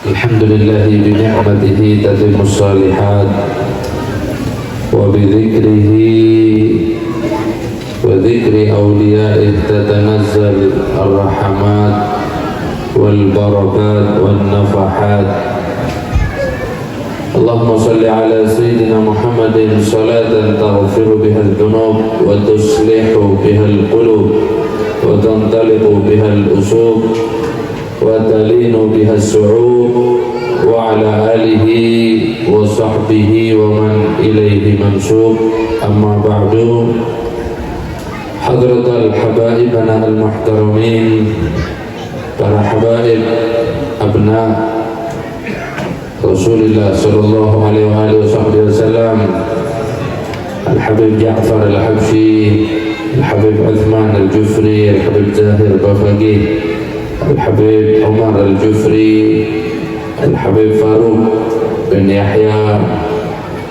الحمد لله بنعمته تتم الصالحات وبذكره وذكر أوليائه تتنزل الرحمات والبركات والنفحات. اللهم صل على سيدنا محمد صلاة تغفر بها الذنوب وتصلح بها القلوب وتنطلق بها الأصول وتلين بها الصعوب وعلى آله وصحبه ومن إليه منسوب. أما بعد، حضرة الحبائبنا المحترمين، para habaib abna Rasulullah sallallahu alaihi wasallam, Al-Habib Ja'far Al-Habsyi, Al-Habib Uthman Al-Jufri, Al-Habib Zahir Bafaqih, Al-Habib Umar Al-Jufri, Al-Habib Faruq bin Yahya,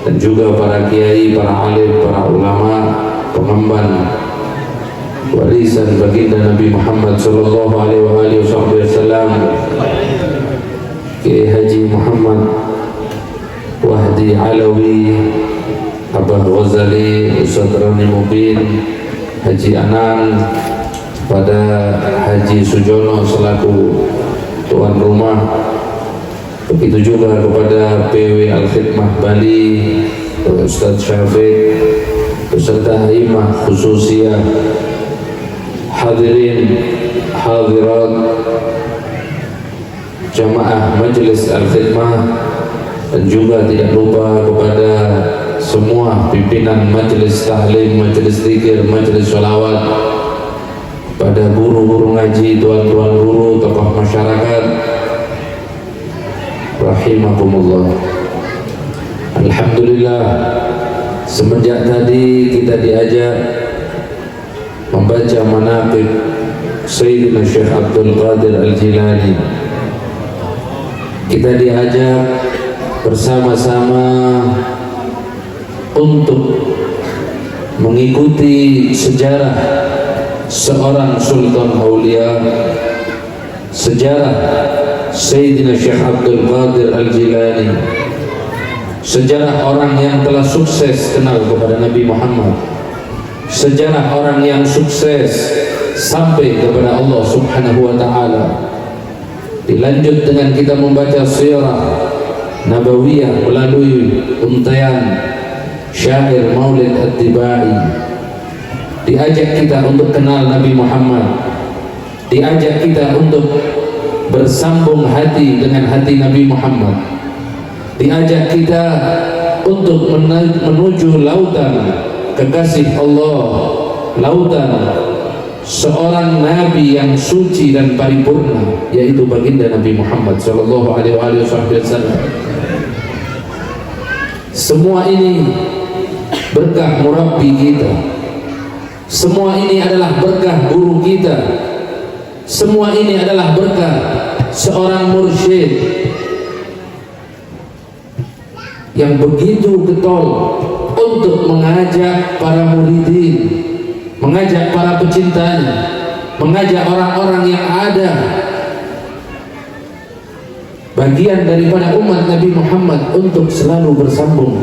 dan juga para kiai, para alim, para ulama, pengemban warisan baginda Nabi Muhammad sallallahu alaihi wasallam, Kiai Haji Muhammad Wahdi Alawi, Abah Ghazali, Ustaz Rani Mubin, Haji Anan, pada Haji Sujono selaku tuan rumah, begitu juga kepada PW Al-Khidmah Bali, Ustaz Syafiq, beserta imam khususiyah, hadirin hadirat jamaah Majelis Al-Khidmah, dan juga tidak lupa kepada semua pimpinan Majelis Tahlim, Majelis Zikir, Majelis Sholawat, pada guru-guru ngaji, tuan-tuan guru, tokoh masyarakat, rahimakumullah. Alhamdulillah, semenjak tadi kita diajak membaca manaqib Sayyidina Syekh Abdul Qadir Al-Jilani. Kita diajak bersama-sama untuk mengikuti sejarah seorang Sultan Aulia, sejarah Sayyidina Syekh Abdul Qadir Al-Jilani, sejarah orang yang telah sukses kenal kepada Nabi Muhammad, sejarah orang yang sukses sampai kepada Allah Subhanahu wa ta'ala. Dilanjut dengan kita membaca sirah Nabawiyah melalui untaian syair Maulid At-Tibai. Diajak kita untuk kenal Nabi Muhammad, diajak kita untuk bersambung hati dengan hati Nabi Muhammad, diajak kita untuk menuju lautan kekasih Allah, lautan seorang nabi yang suci dan paripurna, yaitu baginda Nabi Muhammad sallallahu alaihi wasallam. Semua ini berkah murabbi kita, semua ini adalah berkah guru kita, semua ini adalah berkah seorang mursyid yang begitu getol untuk mengajak para muridin, mengajak para pecintanya, mengajak orang-orang yang ada bagian daripada umat Nabi Muhammad untuk selalu bersambung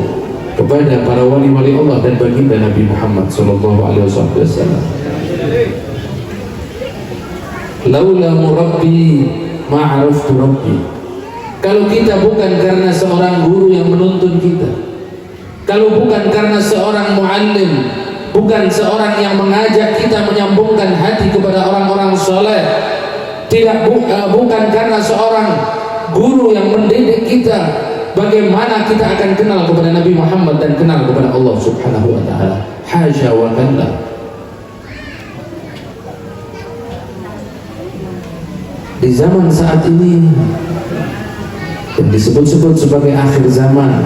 kepada para wali-wali Allah dan baginda Nabi Muhammad sallallahu alaihi wasallam. Laula murabbi ma'araftu rabbi. Kalau kita bukan karena seorang guru yang menuntun kita, kalau bukan karena seorang muallim, bukan seorang yang mengajak kita menyambungkan hati kepada orang-orang soleh, bukan karena seorang guru yang mendidik kita, bagaimana kita akan kenal kepada Nabi Muhammad dan kenal kepada Allah Subhanahu wa ta'ala. Hasya wa kalla. Di zaman saat ini yang disebut-sebut sebagai akhir zaman,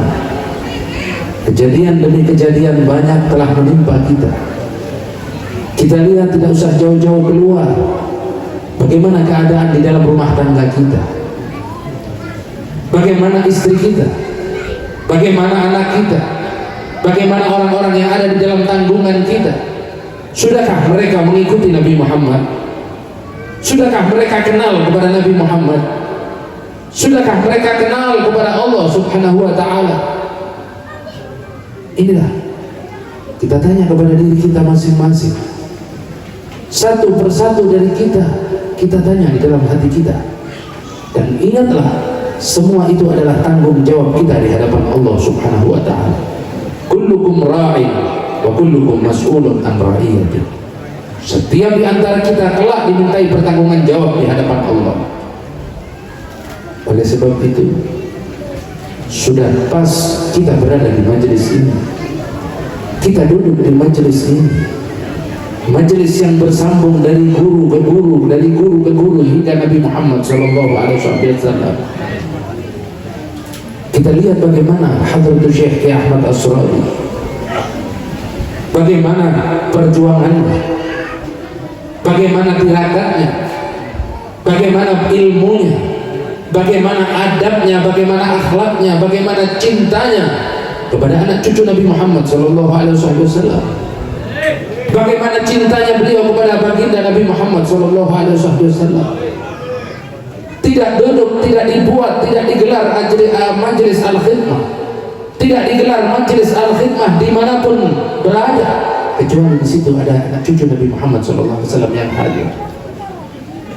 kejadian demi kejadian banyak telah menimpa kita. Kita lihat, tidak usah jauh-jauh keluar, bagaimana keadaan di dalam rumah tangga kita, bagaimana istri kita, bagaimana anak kita, bagaimana orang-orang yang ada di dalam tanggungan kita. Sudahkah mereka mengikuti Nabi Muhammad? Sudahkah mereka kenal kepada Nabi Muhammad? Sudahkah mereka kenal kepada Allah Subhanahu wa ta'ala? Inilah kita tanya kepada diri kita masing-masing, satu persatu dari kita tanya di dalam hati kita. Dan ingatlah, semua itu adalah tanggung jawab kita di hadapan Allah Subhanahu wa ta'ala. Kullukum ra'in wa kullukum mas'ulun an ra'iyati. Setiap di antara kita kelak dimintai pertanggungan jawab di hadapan Allah. Oleh sebab itu, sudah pas kita berada di majelis ini, kita duduk di majelis ini, majelis yang bersambung dari guru ke guru, dari guru ke guru hingga Nabi Muhammad SAW. Kita lihat bagaimana Hadratul Syekh Kiai Ahmad As-Surabi, bagaimana perjuangannya, bagaimana tiradatnya, bagaimana ilmunya, bagaimana adabnya, bagaimana akhlaknya, bagaimana cintanya kepada anak cucu Nabi Muhammad SAW. Bagaimana cintanya beliau kepada baginda Nabi Muhammad SAW. Tidak duduk, tidak dibuat, tidak digelar majelis al-khidmah, tidak digelar majelis al-khidmah dimanapun berada, kecuali di situ ada anak cucu Nabi Muhammad SAW yang hadir.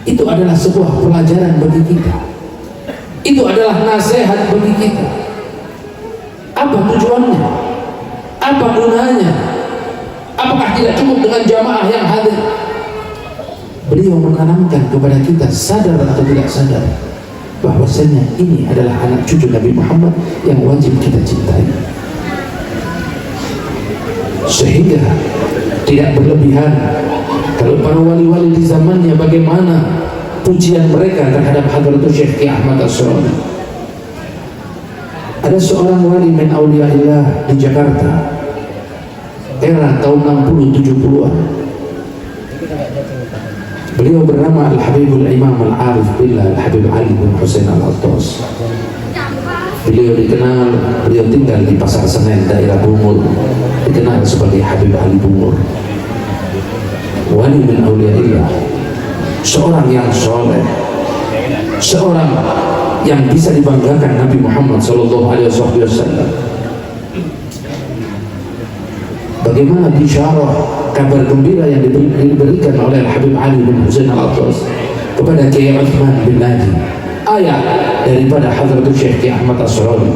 Itu adalah sebuah pelajaran bagi kita. Itu adalah nasihat bagi kita. Apa tujuannya? Apa gunanya? Apakah tidak cukup dengan jamaah yang hadir? Beliau menanamkan kepada kita, sadar atau tidak sadar, bahwasanya ini adalah anak cucu Nabi Muhammad yang wajib kita cintai. Sehingga tidak berlebihan. Kalau para wali-wali di zamannya bagaimana pujian mereka terhadap Hadratul Syekh Kiai Ahmad As-Surabi. Ada seorang wali min auliyaillah di Jakarta era tahun 60-70-an. Beliau bernama Al-Habibul Imam Al-Arif Billah Al-Habib Ali bin Husain Al-Attas. Beliau dikenal, beliau tinggal di Pasar Senen, daerah Bungur, dikenal sebagai Habib Ali Bungur. Wali min auliyaillah, seorang yang soleh, seorang yang bisa dibanggakan Nabi Muhammad SAW. Bagaimana bisyarah, kabar gembira yang diberikan oleh Habib Ali bin Husain Al-Attas kepada Kiai Uthman bin Nadi, ayat daripada Hadratul Syekh Kiai Ahmad As-Surabi.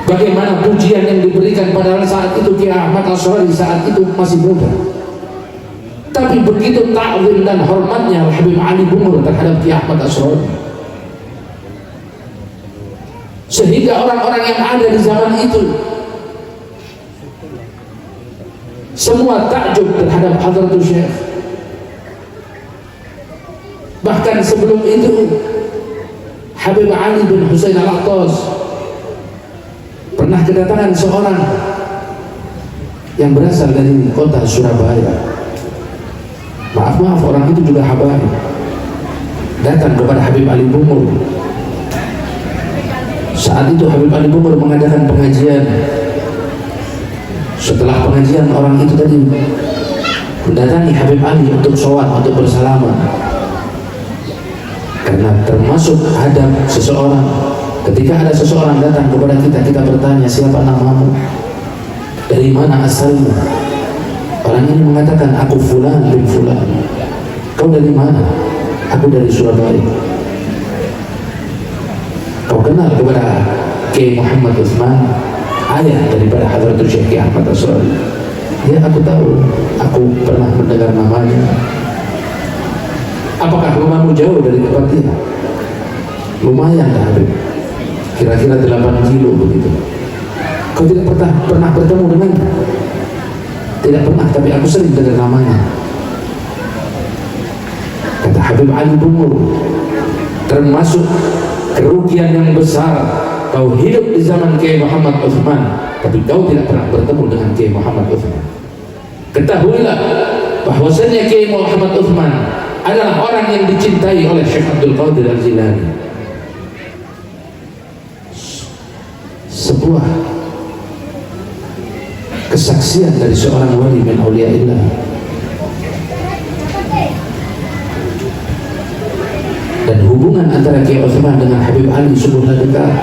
Bagaimana pujian yang diberikan pada saat itu Kiai Ahmad As-Surabi saat itu masih muda, tapi begitu ta'zim dan hormatnya Habib Ali Bungur terhadap Kiai Ahmad As-Surabi, sehingga orang-orang yang ada di zaman itu semua takjub terhadap Hadratul Syekh. Bahkan sebelum itu Habib Ali bin Husain Al-Attas pernah kedatangan seorang yang berasal dari kota Surabaya. Maaf orang itu juga habaib, datang kepada Habib Ali Bungur. Saat itu Habib Ali Bungur mengadakan pengajian. Setelah pengajian, orang itu tadi mendatangi Habib Ali untuk sholat, untuk bersalaman. Karena termasuk adab seseorang, ketika ada seseorang datang kepada kita, kita bertanya, siapa namamu, dari mana asalmu? Orang ini mengatakan, aku fulan bin fulan. Kau dari mana? Aku dari Surabaya. Kau kenal kepada Kiai Muhammad Utsman, ayah daripada Hadratul Syekh Kiai Ahmad As-Surabi? Ya, aku tahu, aku pernah mendengar namanya. Apakah rumahmu jauh dari tempat dia? Lumayan dah, Habib, kira-kira 8 kilo begitu. Kau tidak pernah bertemu dengannya? Tidak pernah, tapi aku sering dengar namanya. Kata Habib Ali Bungur, termasuk kerugian yang besar kau hidup di zaman Kiai Muhammad Utsman, tapi kau tidak pernah bertemu dengan Kiai Muhammad Utsman. Ketahuilah bahwasanya Kiai Muhammad Utsman adalah orang yang dicintai oleh Syekh Abdul Qadir Al-Jilani. Sebuah kesaksian dari seorang wali min auliyaillah. Dan hubungan antara Kiai Utsman dengan Habib Ali sungguhlah dekat.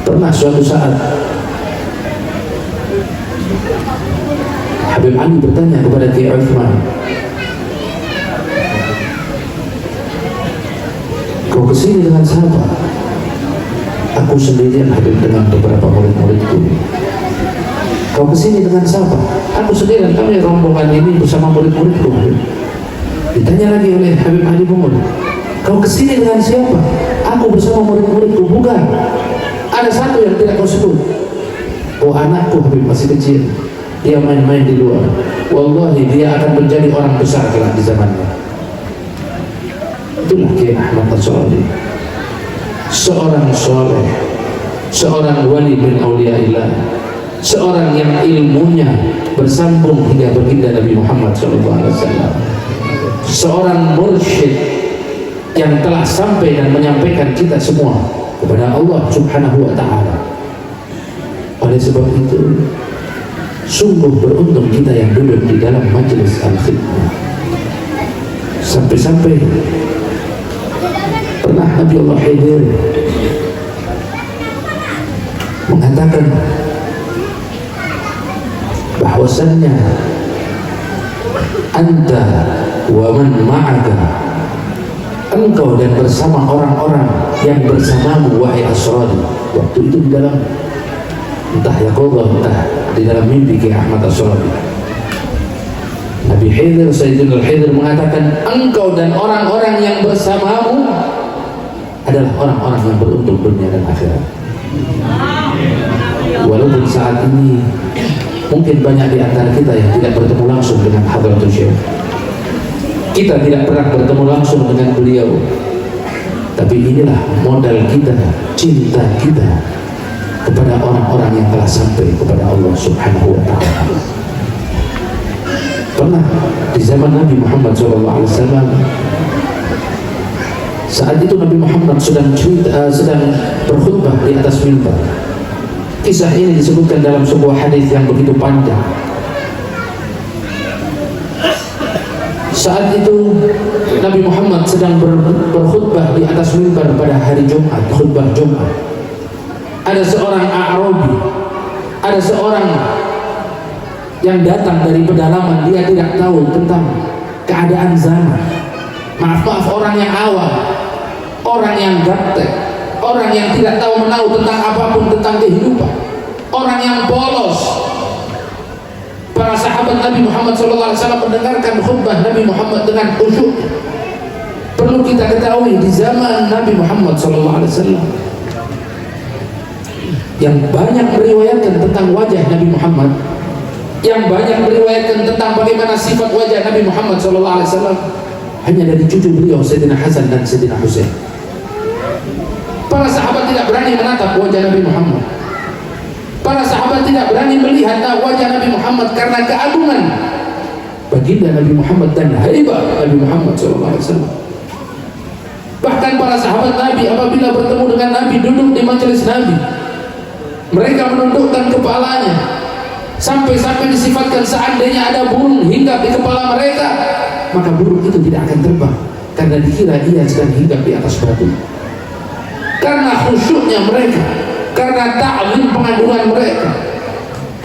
Pernah suatu saat Habib Ali bertanya kepada Kiai Utsman, "Kau kesini dengan siapa?" "Aku sendirian Habib, dengan beberapa murid-muridku." "Kau kesini dengan siapa?" "Aku sendirian, kami rombongan ini bersama murid-muridku." Ditanya lagi oleh Habib Ali Bungun, "Kau kesini dengan siapa?" "Aku bersama murid-muridku." "Bukan, ada satu yang tidak kau sebut." "Oh, anakku Habib, masih kecil, dia main-main di luar. Wallahi dia akan menjadi orang besar kelak di zamannya." Itulah Kiai Ahmad As-Sholih, seorang soleh, seorang wali bin auliyaillah, seorang yang ilmunya bersambung hingga baginda Nabi Muhammad SAW, seorang mursyid yang telah sampai dan menyampaikan kita semua kepada Allah Subhanahu wa Ta'ala. Oleh sebab itu, sungguh beruntung kita yang duduk di dalam majelis al-khidmah. Sampai-sampai pernah Nabi Allah Khidir mengatakan bahwasannya, "Anta wa man ma'aka," engkau dan bersama orang-orang yang bersamamu wahai Asrari. Waktu itu di dalam entah yaqadhah, entah di dalam mimpi Kiai Ahmad As-Sholih, Nabi Khidir, Sayyidina Khidir mengatakan, engkau dan orang-orang yang bersamamu adalah orang-orang yang beruntung dunia dan akhirat. Walaupun saat ini mungkin banyak di antara kita yang tidak bertemu langsung dengan Hadratul Syekh, kita tidak pernah bertemu langsung dengan beliau, tapi inilah modal kita, cinta kita kepada orang-orang yang telah sampai kepada Allah Subhanahu wa Ta'ala. Pernah di zaman Nabi Muhammad SAW, saat itu Nabi Muhammad sedang berkhutbah di atas mimbar. Kisah ini disebutkan dalam sebuah hadis yang begitu panjang. Saat itu Nabi Muhammad sedang berkhutbah di atas mimbar pada hari Jumat, khutbah Jumat. Ada seorang A'rabi, ada seorang yang datang dari pedalaman, dia tidak tahu tentang keadaan zaman. Maaf, orang yang awam, orang yang gaptek, orang yang tidak tahu menahu tentang apapun tentang kehidupan, orang yang polos. Para sahabat Nabi Muhammad SAW mendengarkan khutbah Nabi Muhammad dengan khusyuk. Perlu kita ketahui, di zaman Nabi Muhammad SAW yang banyak meriwayatkan tentang wajah Nabi Muhammad, yang banyak meriwayatkan tentang bagaimana sifat wajah Nabi Muhammad SAW, hanya dari cucu beliau Sayyidina Hasan dan Sayyidina Husain. Para sahabat tidak berani menatap wajah Nabi Muhammad. Para sahabat tidak berani melihat wajah Nabi Muhammad karena keagungan baginda Nabi Muhammad dan haibah Nabi Muhammad SAW. Bahkan para sahabat Nabi apabila bertemu dengan Nabi, duduk di majelis Nabi, mereka menundukkan kepalanya, sampai-sampai disifatkan seandainya ada burung hinggap di kepala mereka, maka burung itu tidak akan terbang karena dikira dia sedang hinggap di atas batu. Karena khusyuknya mereka, karena ta'zim pengagungan mereka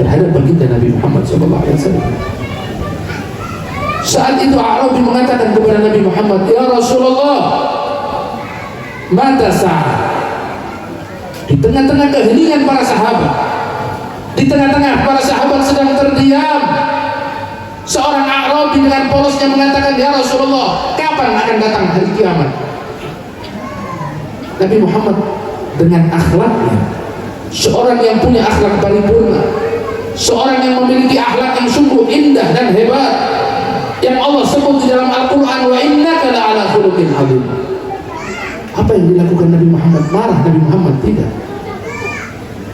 terhadap baginda Nabi Muhammad SAW. Saat itu A'rabi mengatakan kepada Nabi Muhammad, "Ya Rasulullah, mata sa'ah." Di tengah-tengah keheningan para sahabat, di tengah-tengah para sahabat sedang terdiam, seorang A'rabi dengan polosnya mengatakan, "Ya Rasulullah, kapan akan datang hari kiamat?" Nabi Muhammad dengan akhlaknya, seorang yang punya akhlak paripurna, seorang yang memiliki akhlak yang sungguh indah dan hebat, yang Allah sebut di dalam Al-Quran, "Wa innaka la'ala khuluqin 'adzim." Apa yang dilakukan Nabi Muhammad? Marah Nabi Muhammad? Tidak.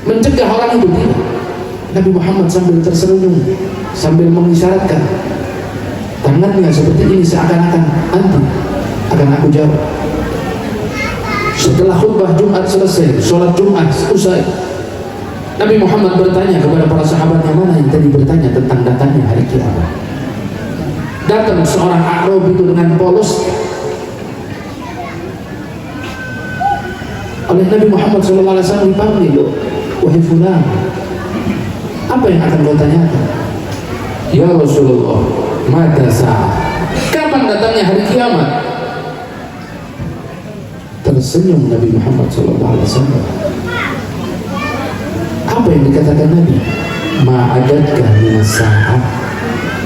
Mencegah orang itu? Tidak. Nabi Muhammad sambil tersenyum, sambil mengisyaratkan tangannya seperti ini, seakan-akan nanti akan aku jawab. Setelah khutbah Jumat selesai, sholat Jumat usai, Nabi Muhammad bertanya kepada para sahabatnya, mana yang tadi bertanya tentang datangnya hari kiamat? Datang seorang A'rabi itu dengan polos, oleh Nabi Muhammad SAW dipanggil, wahai fulan, apa yang akan kau tanyakan? Ya Rasulullah, mata sa'ah, kapan datangnya hari kiamat? Tersenyum Nabi Muhammad SAW. Apa yang dikatakan Nabi? Ma'adatka minas sa'ah,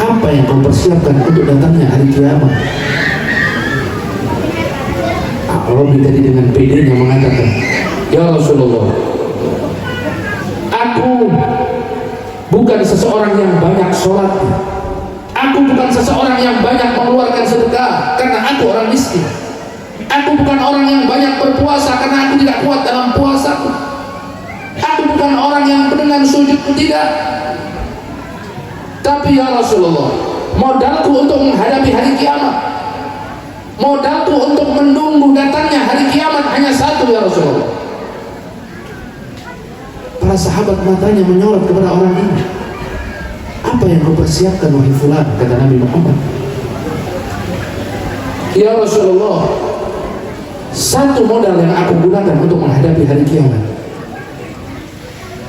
apa yang kau persiapkan untuk datangnya hari kiamat? Arabi tadi dengan pedenya mengatakan, ya Rasulullah, aku bukan seseorang yang banyak sholatnya, aku bukan seseorang yang banyak mengeluarkan sedekah karena aku orang miskin, aku bukan orang yang banyak berpuasa karena aku tidak kuat dalam puasaku, aku bukan orang yang dengan sujud, tidak. Tapi ya Rasulullah, modalku untuk menghadapi hari kiamat, modalku untuk menunggu datangnya hari kiamat hanya satu ya Rasulullah. Para sahabat matanya menyorot kepada orang ini. Apa yang kau persiapkan wahai fulan? Kata Nabi Muhammad, ya Rasulullah, satu modal yang aku gunakan untuk menghadapi hari kiamat,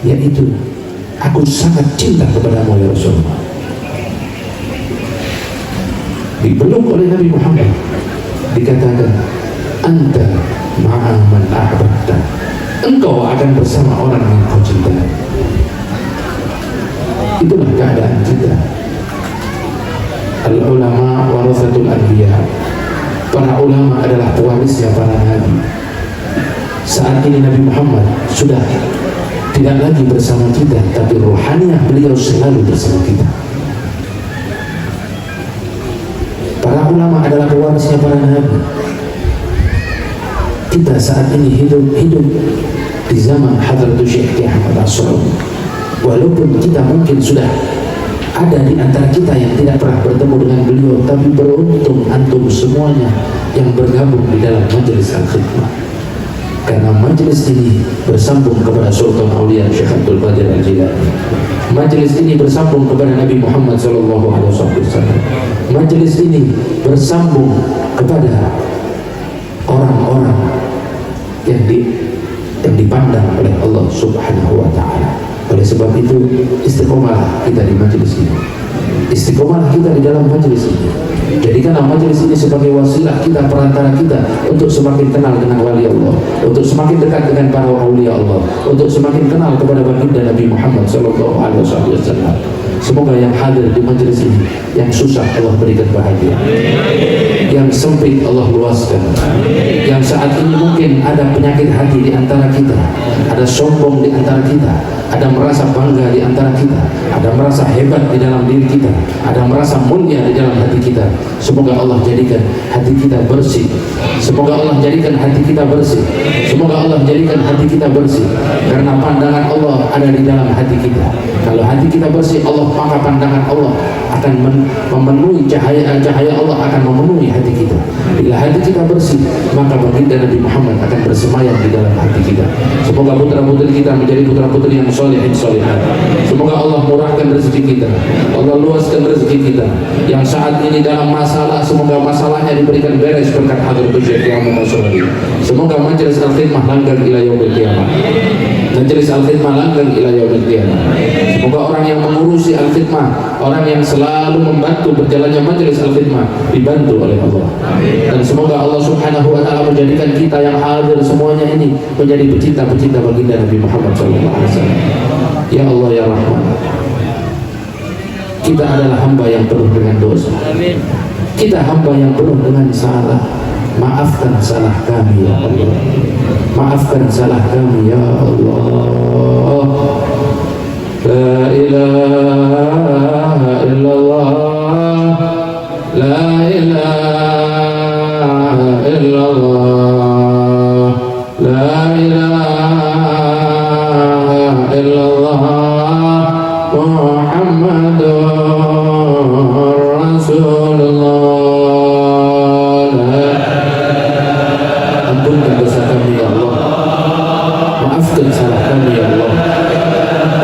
yaitu aku sangat cinta kepadamu ya Rasulullah. Dipeluk oleh Nabi Muhammad, dikatakan, anta ma'a man ahbabta, engkau akan bersama orang yang kau cintai. Itulah keadaan kita. Al-ulama warathatul anbiya, para ulama adalah pewarisnya para nabi. Saat ini Nabi Muhammad sudah tidak lagi bersama kita, tapi rohaniah beliau selalu bersama kita. Para ulama adalah pewarisnya para nabi. Kita saat ini hidup di zaman Hadratus Syekh Kiai Ahmad As-Sulaumi. Walaupun kita mungkin sudah ada di antara kita yang tidak pernah bertemu dengan beliau, tapi beruntung antum semuanya yang bergabung di dalam majelis Al-Khidmah, karena majelis ini bersambung kepada Sultan Aulia Syekh Abdul Qadir Al-Jilani. Majelis ini bersambung kepada Nabi Muhammad SAW. Majelis ini bersambung kepada orang-orang yang dipandang oleh Allah Subhanahu wa Ta'ala. Oleh sebab itu, istiqomah kita di majelis ini, istiqomah kita di dalam majelis ini. Jadikanlah majelis ini sebagai wasilah kita, perantara kita untuk semakin kenal dengan wali Allah, untuk semakin dekat dengan para aulia Allah, untuk semakin kenal kepada baginda Nabi Muhammad SAW. Semoga yang hadir di majelis ini, yang susah Allah berikan bahagia, yang sempit Allah luaskan, yang saat ini mungkin ada penyakit hati di antara kita, ada sombong di antara kita, ada merasa bangga di antara kita, ada merasa hebat di dalam diri kita, ada merasa mulia di dalam hati kita. Semoga Allah jadikan hati kita bersih, semoga Allah jadikan hati kita bersih, semoga Allah jadikan hati kita bersih, karena pandangan Allah ada di dalam hati kita. Kalau hati kita bersih, maka pandangan Allah akan memenuhi cahaya Allah akan memenuhi hati kita. Bila hati kita bersih, maka baginda Nabi Muhammad akan bersemayam di dalam hati kita. Semoga putra-putri kita menjadi putra-putri yang solehin solehat. Semoga Allah murahkan rezeki kita, Allah luaskan rezeki kita. Yang saat ini dalam masalah, semoga masalahnya diberikan beres berkat Hadratus Syekh Ahmad As-Sulaumi. Semoga majelis Al-Khidmah langgeng ila yaumil qiyamah. Majelis Al-Khidmah langgeng ila yaumil qiyamah. Semoga orang yang mengurusi Al-Khidmah, orang yang selalu membantu berjalannya majelis Al-Khidmah, dibantu oleh Allah. Dan semoga Allah Subhanahu wa Ta'ala menjadikan kita yang hadir semuanya ini menjadi pecinta-pecinta baginda Nabi Muhammad SAW. Ya Allah ya Rahman, kita adalah hamba yang penuh dengan dosa, kita hamba yang penuh dengan salah. Maafkan salah kami ya Allah, maafkan salah kami ya Allah. La ilaha illallah, la ilaha illallah, la ilaha illallah, Muhammadur Rasulullah. Ampunkan dosa kami ya Allah, maafkan salah kami ya Allah.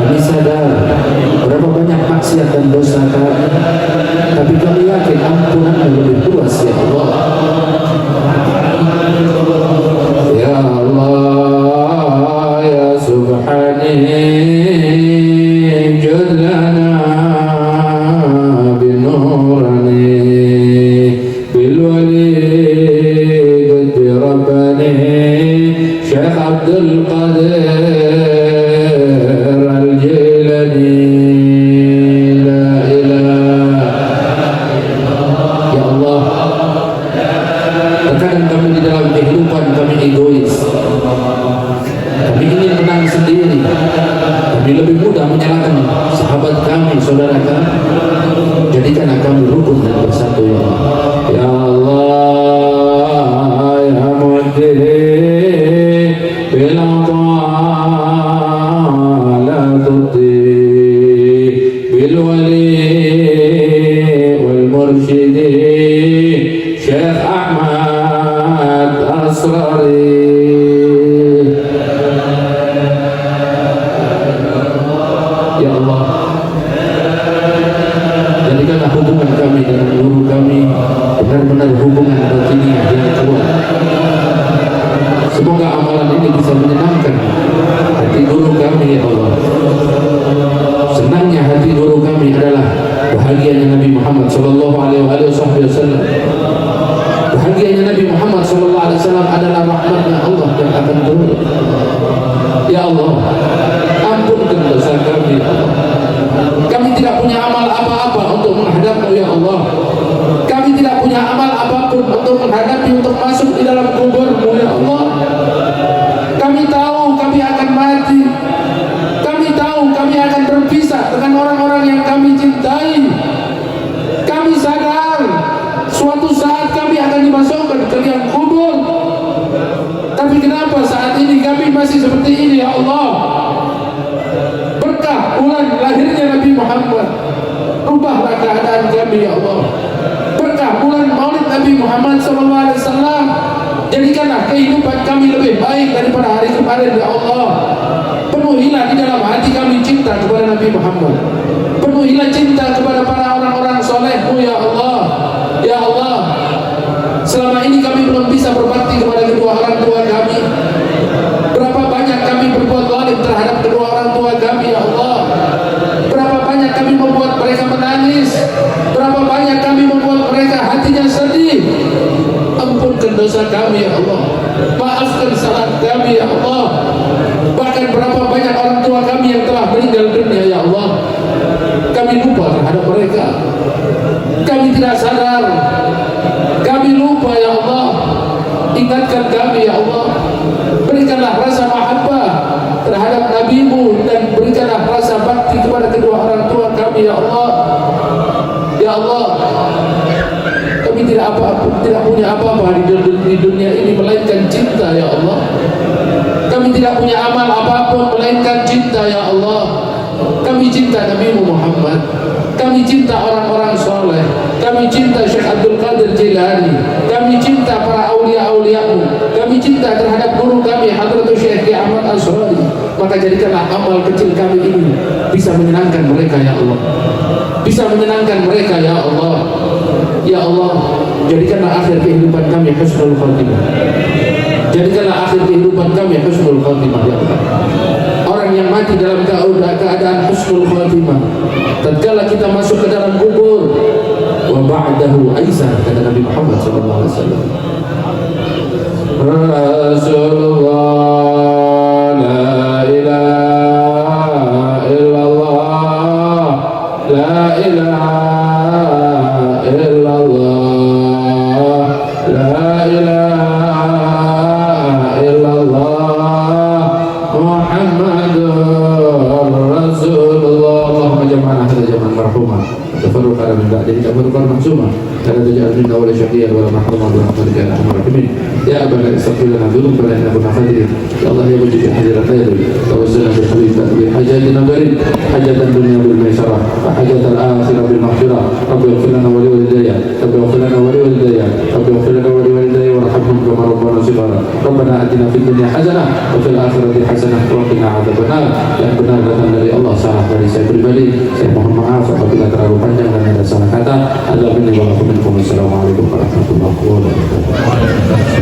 Kami sadar berapa banyak maksiat dan dosa kami, tapi kami yakin ampunan lebih luas ya Allah. Syekh Abdul Qadir Al-Jilani. La ilaha illallah. Ya Allah, terkadang kami di dalam kehidupan kami egois, kami ingin menang sendiri, kami lebih mudah menyalahkan sahabat kami, saudara kami. Jadikanlah kami rukun dan bersatu, ya Allah. Ya Allah, ya Mu'addili bila ta'ala tuti bil wali wal mursyidi Syekh Ahmad Asrari. Ya Allah, jadikanlah hubungan kami dengan guru kami benar-benar hubungan batiniah yang kuat. Semoga amalan ini bisa menyenangkan hati guru kami, ya Allah. Senangnya hati guru kami adalah bahagianya Nabi Muhammad sallallahu alaihi wasallam. Bahagianya Nabi Muhammad sallallahu alaihi wasallam adalah rahmatnya Allah yang akan turun. Ya Allah, ampunkan dosa kami, ya Allah. Kami tidak punya amal apa-apa untuk menghadap-Mu, ya Allah. Kami tidak punya amal apapun untuk menghadapi, untuk masuk di dalam kubur-Mu, ya Allah. Kami tahu kami akan mati. Kami tahu kami akan berpisah dengan orang-orang yang kami cintai. Kami sadar suatu saat kami akan dimasukkan ke liang kubur. Tapi kenapa saat ini kami masih seperti ini, ya Allah? Berkah bulan lahirnya Nabi Muhammad, rubahlah keadaan kami, ya Allah. Berkah bulan Maulid Nabi Muhammad SAW, jadikanlah kehidupan kami lebih baik daripada hari kemarin, ya Allah. Penuhilah di dalam hati kami cinta kepada Nabi Muhammad. Penuhilah cinta kepada para orang-orang soleh-Mu, ya Allah. Ya Allah, selama ini kami belum bisa berbakti kepada kedua orang tua kami. Berapa banyak kami berbuat zalim terhadap kedua orang tua kami, ya Allah. Berapa banyak kami membuat mereka menangis. Berapa banyak kami membuat mereka hatinya sedih. Ampunkan dosa kami, ya Allah. Maafkan salah kami, ya Allah. Bahkan berapa banyak orang tua kami yang telah meninggal dunia, ya Allah. Kami lupa terhadap mereka. Kami tidak sadar. Kami lupa, ya Allah. Ingatkan kami, ya Allah. Berikanlah rasa mahabbah terhadap Nabi-Mu dan berikanlah rasa bakti kepada kedua orang tua kami, ya Allah. Ya Allah, kami tidak punya apa-apa di dunia ini melainkan cinta, ya Allah. Kami tidak punya amal apapun melainkan cinta, ya Allah. Kami cinta Nabi Muhammad. Kami cinta orang-orang soleh. Kami cinta Syekh Abdul Qadir Jilani. Kami cinta para aulia-aulia-Mu. Kami cinta terhadap guru kami Hadratul Syekh Ahmad Asrari. Maka jadikanlah amal kecil kami ini bisa menyenangkan mereka, ya Allah. Bisa menyenangkan mereka, ya Allah. Ya Allah, jadikanlah akhir kehidupan kami husnul khatimah. Jadikanlah akhir kehidupan kami husnul khatimah, ya Allah. Orang yang mati dalam keadaan husnul khatimah, tatkala kita masuk ke dalam kubur, wa ba'dahu aisar, kata Nabi Muhammad sallallahu alaihi wasallam. Rasulullah, la ilaha illallah, la ilaha illallah, la ilaha illallah, Muhammadur Rasulullah. Allahumma jama'na hadha jama'an marhumah, tafarruqana min ba'dihi tafarruqan maksumah, la taj'al minna wala syaqiyyan wala mahruman bi rahmatika ya arhamar rahimin. Ya abana istaghfir lana dhunubana innaka kunta qadirin. Ya Allah, ya wajib hadirat khairin, tawassalna bi habibika bi hajatina barin, hajatan dunya bil maisarah wa hajatal akhirah bil maghfirah. Rabbi ighfir lana wa li walidayya, Rabbi ighfir lana wa li walidayya, Rabbi ighfir lana wa li walidayya warhamhum kama rabbana shighara. Rabbana atina fid dunya hasanah wa fil akhirati hasanah wa qina adzabannar. Yang benar datang dari Allah, salah dari saya pribadi. Saya mohon maaf apabila terlalu panjang dan ada salah kata. Assalamualaikum warahmatullahi wabarakatuh.